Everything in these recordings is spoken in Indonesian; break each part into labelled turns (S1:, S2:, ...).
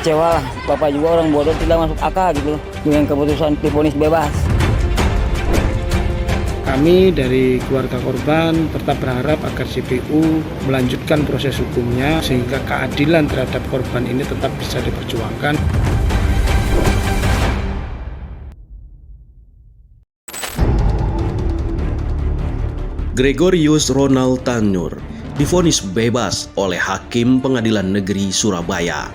S1: kecewa lah. Bapak juga orang bodoh, tidak masuk akal gitu dengan keputusan divonis bebas.
S2: Kami dari keluarga korban tetap berharap agar JPU melanjutkan proses hukumnya sehingga keadilan terhadap korban ini tetap bisa diperjuangkan.
S3: Gregorius Ronald Tanur divonis bebas oleh Hakim Pengadilan Negeri Surabaya.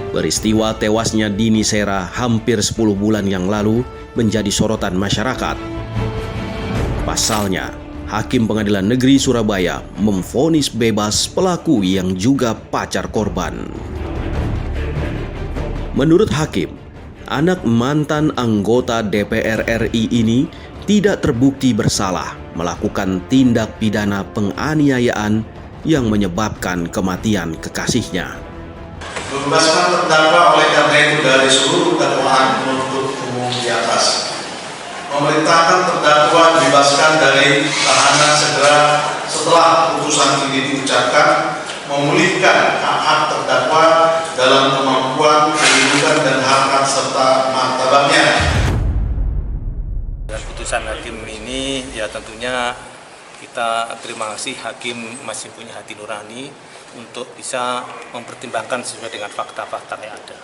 S3: Peristiwa tewasnya Dini Sera hampir 10 bulan yang lalu menjadi sorotan masyarakat. Pasalnya, Hakim Pengadilan Negeri Surabaya memvonis bebas pelaku yang juga pacar korban. Menurut Hakim, anak mantan anggota DPR RI ini tidak terbukti bersalah melakukan tindak pidana penganiayaan yang menyebabkan kematian kekasihnya.
S4: Membebaskan terdakwa oleh karena itu dari seluruh dakwaan penuntut umum di atas. Memerintahkan terdakwa dibebaskan dari tahanan segera setelah putusan ini diucapkan, memulihkan hak-hak terdakwa dalam kemampuan, kedudukan dan hak-hak serta martabatnya.
S5: Dan putusan hakim ini ya tentunya kita terima kasih, hakim masih punya hati nurani untuk bisa mempertimbangkan sesuai dengan fakta-fakta yang ada.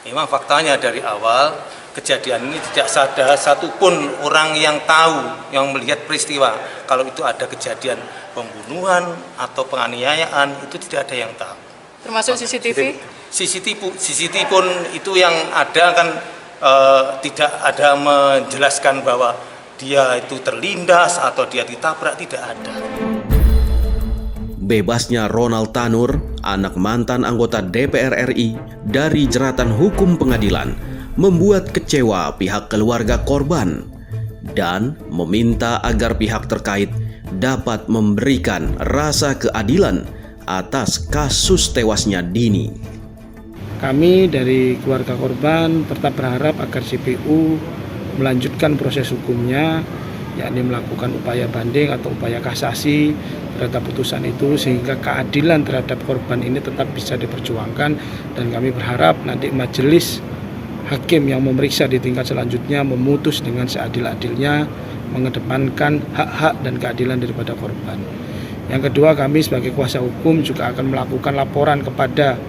S5: Memang faktanya dari awal kejadian ini tidak ada satupun orang yang tahu, yang melihat peristiwa. Kalau itu ada kejadian pembunuhan atau penganiayaan, itu tidak ada yang tahu.
S6: Termasuk CCTV?
S5: CCTV pun itu yang ada kan tidak ada menjelaskan bahwa dia itu terlindas atau dia ditabrak, tidak ada.
S3: Bebasnya Ronald Tanur, anak mantan anggota DPR RI, dari jeratan hukum pengadilan membuat kecewa pihak keluarga korban dan meminta agar pihak terkait dapat memberikan rasa keadilan atas kasus tewasnya Dini.
S2: Kami dari keluarga korban tetap berharap agar JPU melanjutkan proses hukumnya, yakni melakukan upaya banding atau upaya kasasi terhadap putusan itu sehingga keadilan terhadap korban ini tetap bisa diperjuangkan, dan kami berharap nanti majelis hakim yang memeriksa di tingkat selanjutnya memutus dengan seadil-adilnya, mengedepankan hak-hak dan keadilan daripada korban. Yang kedua, kami sebagai kuasa hukum juga akan melakukan laporan kepada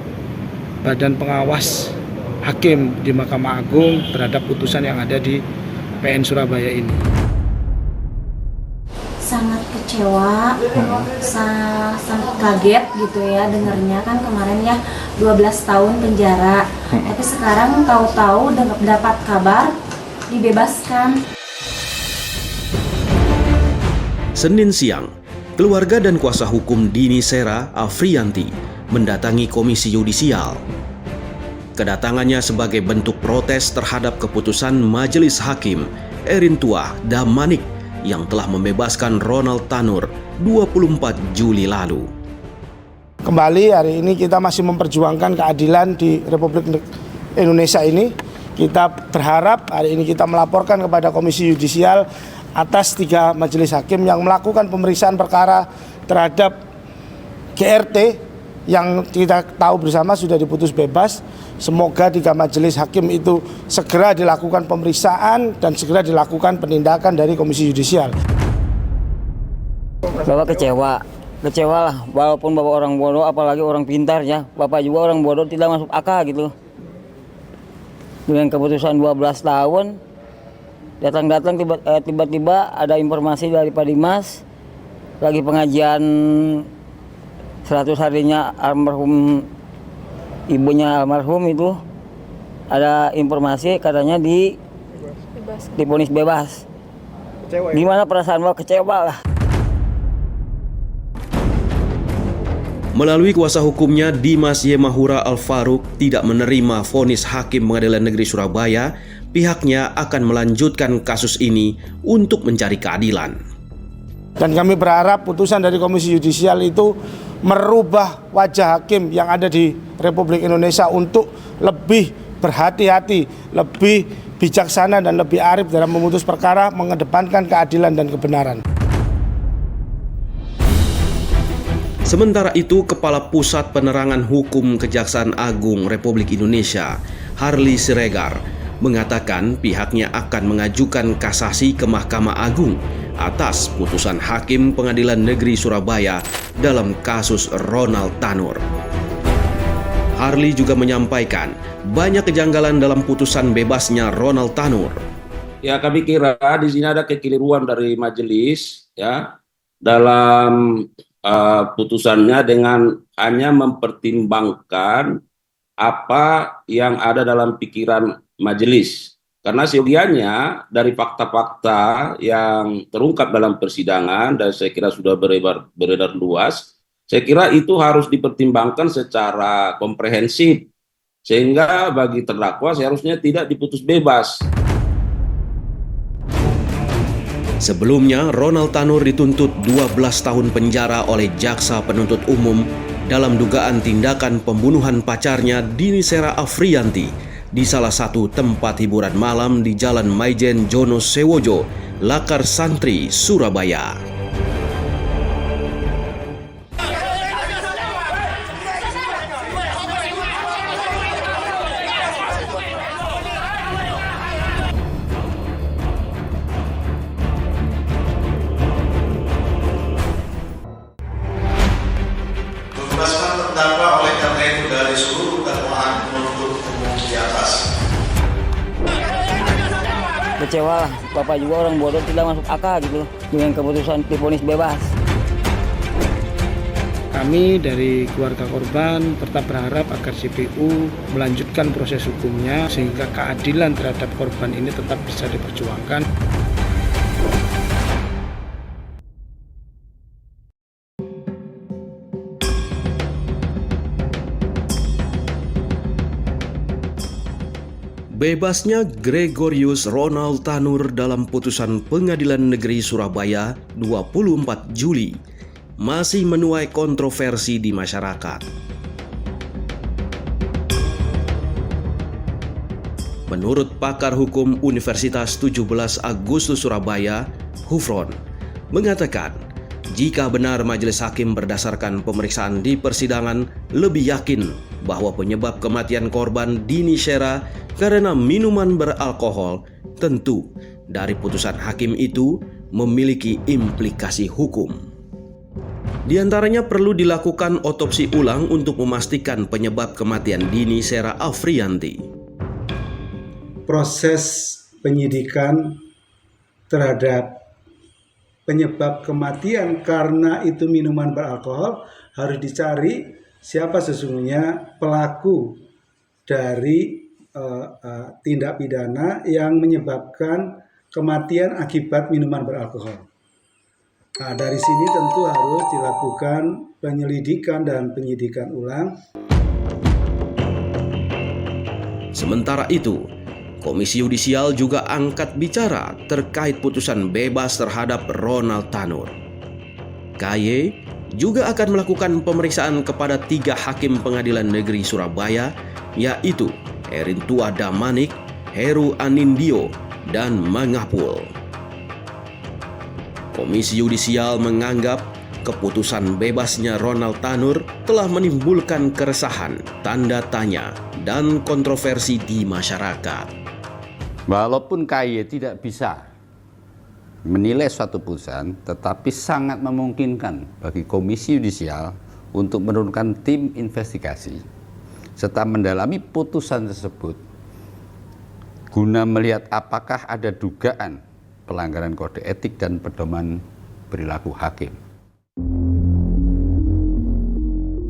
S2: Badan Pengawas Hakim di Mahkamah Agung terhadap putusan yang ada di PN Surabaya ini.
S7: Sangat kecewa, sangat kaget gitu ya dengarnya, kan kemarin ya 12 tahun penjara, tapi sekarang tahu-tahu dapat kabar dibebaskan.
S3: Senin siang, keluarga dan kuasa hukum Dini Sera, Afriyanti, mendatangi Komisi Yudisial. Kedatangannya sebagai bentuk protes terhadap keputusan Majelis Hakim Erin Tuah Damanik yang telah membebaskan Ronald Tanur 24 Juli lalu.
S2: Kembali hari ini kita masih memperjuangkan keadilan di Republik Indonesia ini. Kita berharap hari ini kita melaporkan kepada Komisi Yudisial atas 3 majelis hakim yang melakukan pemeriksaan perkara terhadap GRT yang kita tahu bersama sudah diputus bebas. Semoga 3 majelis hakim itu segera dilakukan pemeriksaan dan segera dilakukan penindakan dari Komisi Yudisial.
S1: Bapak kecewa lah, walaupun bapak orang bodoh, apalagi orang pintar ya. Bapak juga orang bodoh, tidak masuk akal gitu. Dengan keputusan 12 tahun, datang-datang tiba-tiba ada informasi dari Pak Dimas, lagi pengajian 100 harinya almarhum, ibunya almarhum itu, ada informasi katanya divonis bebas. Gimana perasaan bapak? Kecewa lah.
S3: Melalui kuasa hukumnya, Dimas Yemahura Al-Faruq tidak menerima vonis Hakim Pengadilan Negeri Surabaya. Pihaknya akan melanjutkan kasus ini untuk mencari keadilan.
S2: Dan kami berharap putusan dari Komisi Yudisial itu merubah wajah hakim yang ada di Republik Indonesia untuk lebih berhati-hati, lebih bijaksana dan lebih arif dalam memutus perkara, mengedepankan keadilan dan kebenaran.
S3: Sementara itu, Kepala Pusat Penerangan Hukum Kejaksaan Agung Republik Indonesia, Harli Siregar, mengatakan pihaknya akan mengajukan kasasi ke Mahkamah Agung atas putusan Hakim Pengadilan Negeri Surabaya dalam kasus Ronald Tanur. Harli juga menyampaikan banyak kejanggalan dalam putusan bebasnya Ronald Tanur.
S6: Ya, kami kira di sini ada kekeliruan dari majelis ya dalam putusannya dengan hanya mempertimbangkan apa yang ada dalam pikiran majelis. Karena seyogianya dari fakta-fakta yang terungkap dalam persidangan dan saya kira sudah beredar luas, saya kira itu harus dipertimbangkan secara komprehensif sehingga bagi terdakwa seharusnya tidak diputus bebas.
S3: Sebelumnya, Ronald Tanur dituntut 12 tahun penjara oleh Jaksa Penuntut Umum dalam dugaan tindakan pembunuhan pacarnya Dini Sera Afriyanti di salah satu tempat hiburan malam di Jalan Maijen Jono Sewojo, Lakar Santri, Surabaya.
S4: Membebaskan terdakwa oleh karena itu dari seluruh dakwaan penuntut umum di atas.
S1: Kecewa lah, bapak juga orang bodoh, tidak masuk akal gitu dengan keputusan divonis bebas.
S2: Kami dari keluarga korban tetap berharap agar CPU melanjutkan proses hukumnya sehingga keadilan terhadap korban ini tetap bisa diperjuangkan.
S3: Bebasnya Gregorius Ronald Tanur dalam putusan Pengadilan Negeri Surabaya 24 Juli masih menuai kontroversi di masyarakat. Menurut pakar hukum Universitas 17 Agustus Surabaya, Hufron, mengatakan jika benar majelis hakim berdasarkan pemeriksaan di persidangan lebih yakin bahwa penyebab kematian korban Dini Sera karena minuman beralkohol, tentu dari putusan hakim itu memiliki implikasi hukum. Di antaranya perlu dilakukan otopsi ulang untuk memastikan penyebab kematian Dini Sera Afriyanti.
S8: Proses penyidikan terhadap penyebab kematian karena itu minuman beralkohol harus dicari siapa sesungguhnya pelaku dari tindak pidana yang menyebabkan kematian akibat minuman beralkohol. Nah, dari sini tentu harus dilakukan penyelidikan dan penyidikan ulang.
S3: Sementara itu, Komisi Yudisial juga angkat bicara terkait putusan bebas terhadap Ronald Tanur. KY juga akan melakukan pemeriksaan kepada 3 hakim Pengadilan Negeri Surabaya, yaitu Erintua Damanik, Heru Anindio, dan Mangapul. Komisi Yudisial menganggap keputusan bebasnya Ronald Tanur telah menimbulkan keresahan, tanda tanya, dan kontroversi di masyarakat.
S9: Walaupun KY tidak bisa menilai suatu putusan, tetapi sangat memungkinkan bagi Komisi Yudisial untuk menurunkan tim investigasi serta mendalami putusan tersebut guna melihat apakah ada dugaan pelanggaran kode etik dan pedoman perilaku hakim.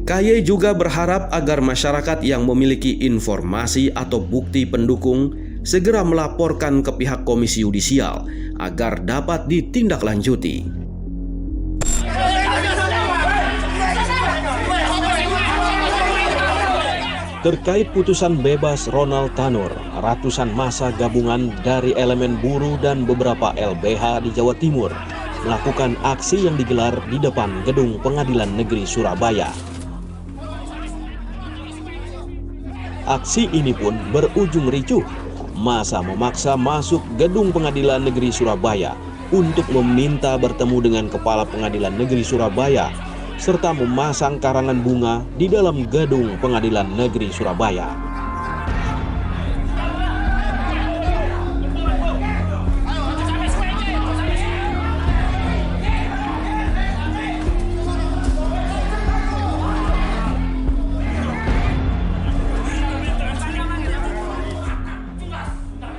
S3: KY juga berharap agar masyarakat yang memiliki informasi atau bukti pendukung segera melaporkan ke pihak Komisi Yudisial agar dapat ditindaklanjuti. Terkait putusan bebas Ronald Tanur, ratusan massa gabungan dari elemen buruh dan beberapa LBH di Jawa Timur melakukan aksi yang digelar di depan Gedung Pengadilan Negeri Surabaya. Aksi ini pun berujung ricuh. Massa memaksa masuk Gedung Pengadilan Negeri Surabaya untuk meminta bertemu dengan Kepala Pengadilan Negeri Surabaya serta memasang karangan bunga di dalam gedung Pengadilan Negeri Surabaya.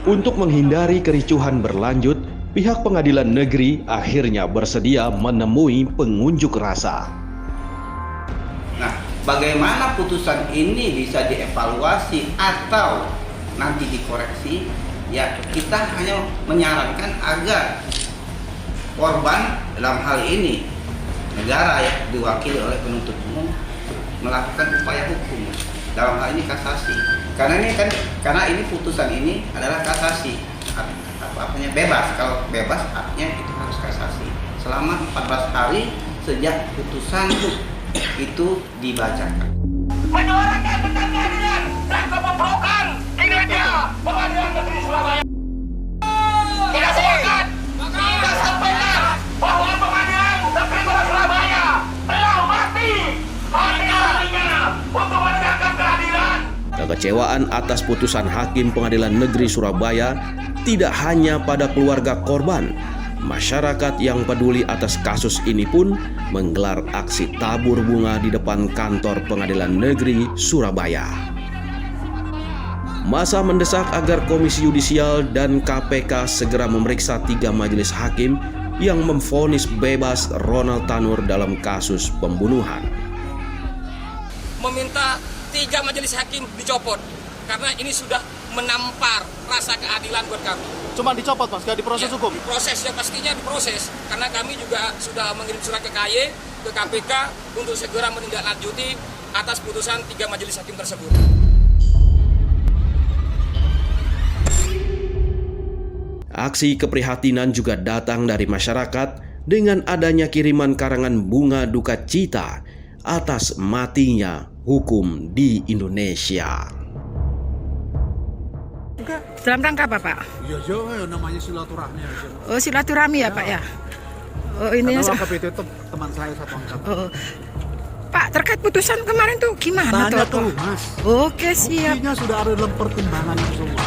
S3: Untuk menghindari kericuhan berlanjut, pihak pengadilan negeri akhirnya bersedia menemui pengunjuk rasa.
S10: Nah, bagaimana putusan ini bisa dievaluasi atau nanti dikoreksi? Ya, kita hanya menyarankan agar korban dalam hal ini negara ya diwakili oleh penuntut umum melakukan upaya hukum dalam hal ini kasasi. Karena ini putusan ini adalah kasasi, bebas. Kalau bebas artinya itu harus kasasi selama 14 hari sejak putusan itu dibacakan.
S11: Menyuarakan tentang keadilan dan kebebasan kinerja Pengadilan Negeri Surabaya. Kita sepakat, kita sampaikan bahwa Pengadilan Negeri Surabaya telah mati hati-hatinya untuk menegakkan keadilan.
S3: Kekecewaan atas putusan Hakim Pengadilan Negeri Surabaya tidak hanya pada keluarga korban. Masyarakat yang peduli atas kasus ini pun menggelar aksi tabur bunga di depan kantor Pengadilan Negeri Surabaya. Masa mendesak agar Komisi Yudisial dan KPK segera memeriksa 3 majelis hakim yang memvonis bebas Ronald Tanur dalam kasus pembunuhan.
S12: Meminta 3 majelis hakim dicopot karena ini sudah menampar rasa keadilan buat kami.
S2: Cuma dicopot Mas, gak diproses hukum?
S12: Diproses ya, pastinya diproses karena kami juga sudah mengirim surat ke KY, ke KPK untuk segera menindaklanjuti atas putusan 3 majelis hakim tersebut.
S3: Aksi keprihatinan juga datang dari masyarakat dengan adanya kiriman karangan bunga duka cita atas matinya hukum di Indonesia.
S13: Dalam rangka apa, Pak?
S14: Iya, namanya silaturahmi aja.
S13: Oh, silaturahmi ya, Pak ya? Oh, ini
S14: KPT itu teman saya satu angkatan.
S13: Oh. Pak, terkait putusan kemarin tuh gimana
S14: Tanya
S13: tuh?
S14: Mas.
S13: Oke, siap.
S14: Buktinya sudah ada dalam pertimbangan semua.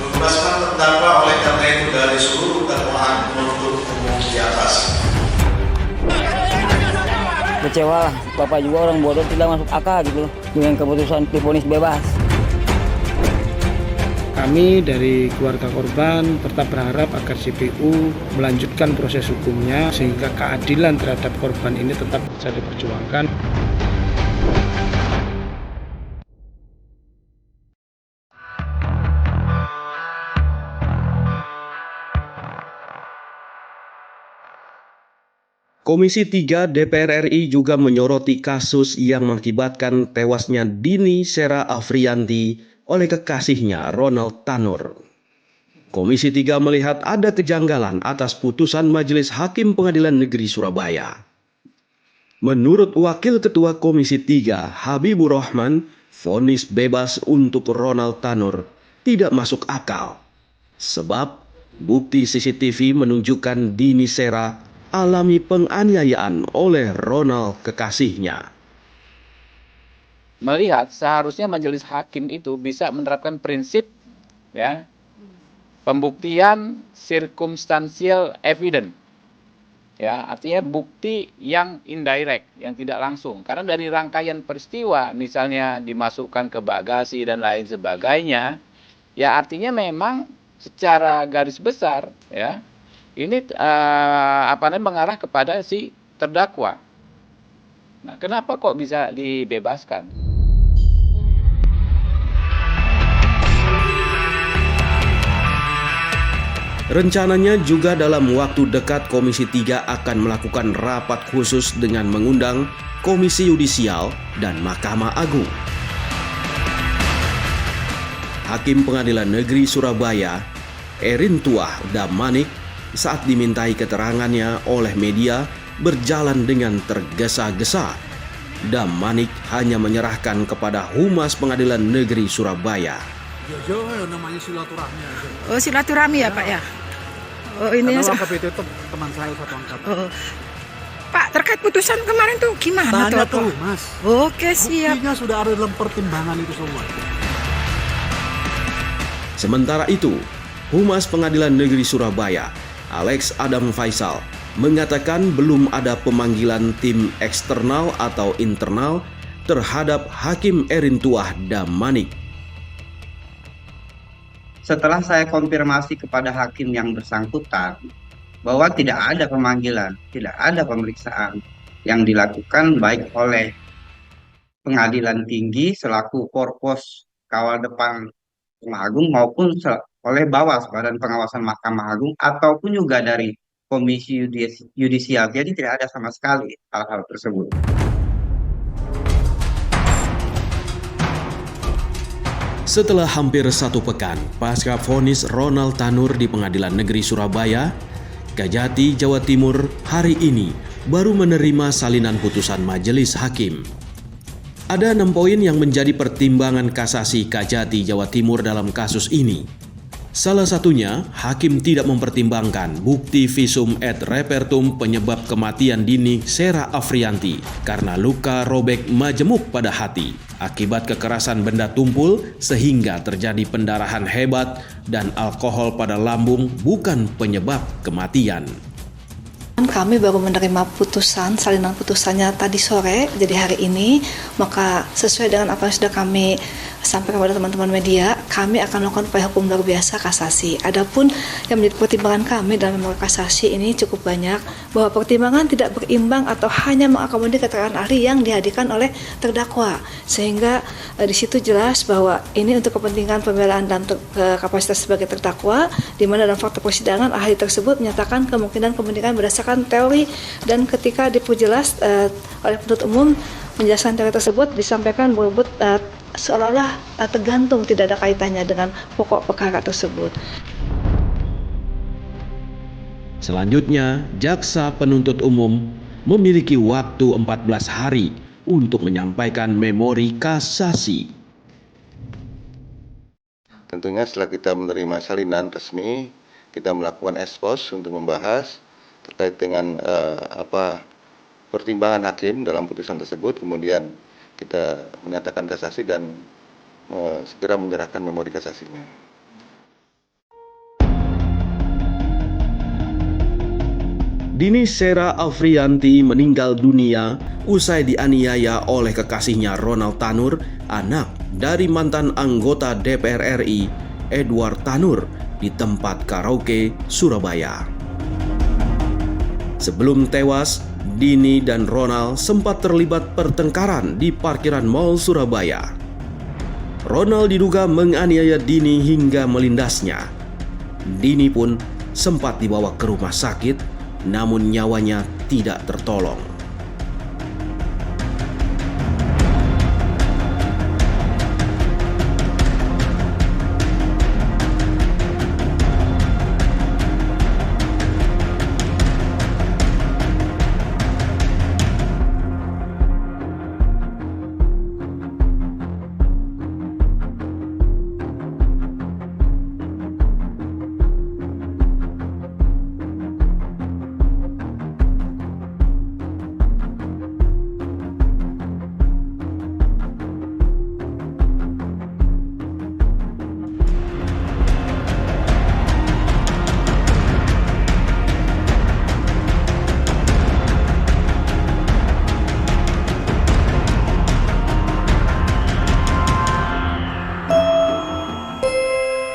S4: Membebaskan terdakwa oleh karena itu dari seluruh dakwaan penuntut umum di atas.
S1: Kecewa lah, bapak juga orang bodoh, tidak masuk akal gitu dengan keputusan divonis bebas.
S2: Kami dari keluarga korban tetap berharap agar CPU melanjutkan proses hukumnya sehingga keadilan terhadap korban ini tetap bisa diperjuangkan.
S3: Komisi 3 DPR RI juga menyoroti kasus yang mengakibatkan tewasnya Dini Sera Afriyanti oleh kekasihnya Ronald Tanur. Komisi 3 melihat ada kejanggalan atas putusan Majelis Hakim Pengadilan Negeri Surabaya. Menurut Wakil Ketua Komisi 3 Habibur Rahman, vonis bebas untuk Ronald Tanur tidak masuk akal. Sebab bukti CCTV menunjukkan Dini Sera alami penganiayaan oleh Ronald kekasihnya.
S15: Melihat seharusnya majelis hakim itu bisa menerapkan prinsip ya pembuktian circumstantial evidence. Ya, artinya bukti yang indirect, yang tidak langsung. Karena dari rangkaian peristiwa, misalnya dimasukkan ke bagasi dan lain sebagainya, ya artinya memang secara garis besar ya ini mengarah kepada si terdakwa. Nah, kenapa kok bisa dibebaskan?
S3: Rencananya juga dalam waktu dekat Komisi 3 akan melakukan rapat khusus dengan mengundang Komisi Yudisial dan Mahkamah Agung. Hakim Pengadilan Negeri Surabaya, Erin Tuah Damanik, saat dimintai keterangannya oleh media berjalan dengan tergesa-gesa. Damanik hanya menyerahkan kepada Humas Pengadilan Negeri Surabaya
S14: Ya, namanya silaturahmi aja.
S13: Oh, silaturahmi ya, Pak ya. Oh, ini
S14: Karena Wakaf itu teman saya satu angkatan.
S13: Oh. Pak, terkait putusan kemarin tuh gimana
S14: Tanya
S13: tuh?
S14: tuh, Mas.
S13: Oke, siap.
S14: Buktinya sudah ada dalam pertimbangan itu semua.
S3: Sementara itu, Humas Pengadilan Negeri Surabaya, Alex Adam Faisal, mengatakan belum ada pemanggilan tim eksternal atau internal terhadap Hakim Erin Tuah Damanik.
S10: Setelah saya konfirmasi kepada hakim yang bersangkutan bahwa tidak ada pemanggilan, tidak ada pemeriksaan yang dilakukan baik oleh Pengadilan Tinggi selaku Korpos Kawal Depan Mahkamah Agung maupun oleh Bawas Badan Pengawasan Mahkamah Agung ataupun juga dari Komisi Yudisial. Jadi tidak ada sama sekali hal-hal tersebut.
S3: Setelah hampir 1 pekan pasca vonis Ronald Tanur di Pengadilan Negeri Surabaya, Kejati Jawa Timur hari ini baru menerima salinan putusan majelis hakim. Ada 6 poin yang menjadi pertimbangan kasasi Kejati Jawa Timur dalam kasus ini. Salah satunya, hakim tidak mempertimbangkan bukti visum et repertum penyebab kematian dini Sera Afrianti karena luka robek majemuk pada hati akibat kekerasan benda tumpul sehingga terjadi pendarahan hebat dan alkohol pada lambung bukan penyebab kematian.
S16: Kami baru menerima putusan, salinan putusannya tadi sore, jadi hari ini, maka sesuai dengan apa yang sudah kami sampaikan kepada teman-teman media, kami akan melakukan upaya hukum luar biasa kasasi. Adapun yang menjadi pertimbangan kami dalam memori kasasi ini cukup banyak, bahwa pertimbangan tidak berimbang atau hanya mengakomodir keterangan ahli yang dihadirkan oleh terdakwa, sehingga di situ jelas bahwa ini untuk kepentingan pembelaan dan kapasitas sebagai terdakwa, di mana dalam fakta persidangan ahli tersebut menyatakan kemungkinan berdasarkan teori, dan ketika diperjelas oleh penuntut umum menjelaskan teori tersebut disampaikan berebut seolah-olah tergantung, tidak ada kaitannya dengan pokok perkara tersebut.
S3: Selanjutnya, jaksa penuntut umum memiliki waktu 14 hari untuk menyampaikan memori kasasi.
S17: Tentunya setelah kita menerima salinan resmi, kita melakukan ekspos untuk membahas terkait dengan pertimbangan hakim dalam putusan tersebut, kemudian kita menyatakan kasasi dan segera menyerahkan memori kasasinya.
S3: Dini Sera Afrianti meninggal dunia usai dianiaya oleh kekasihnya Ronald Tanur, anak dari mantan anggota DPR RI Edward Tanur, di tempat karaoke Surabaya. Sebelum tewas, Dini dan Ronald sempat terlibat pertengkaran di parkiran Mall Surabaya. Ronald diduga menganiaya Dini hingga melindasnya. Dini pun sempat dibawa ke rumah sakit, namun nyawanya tidak tertolong.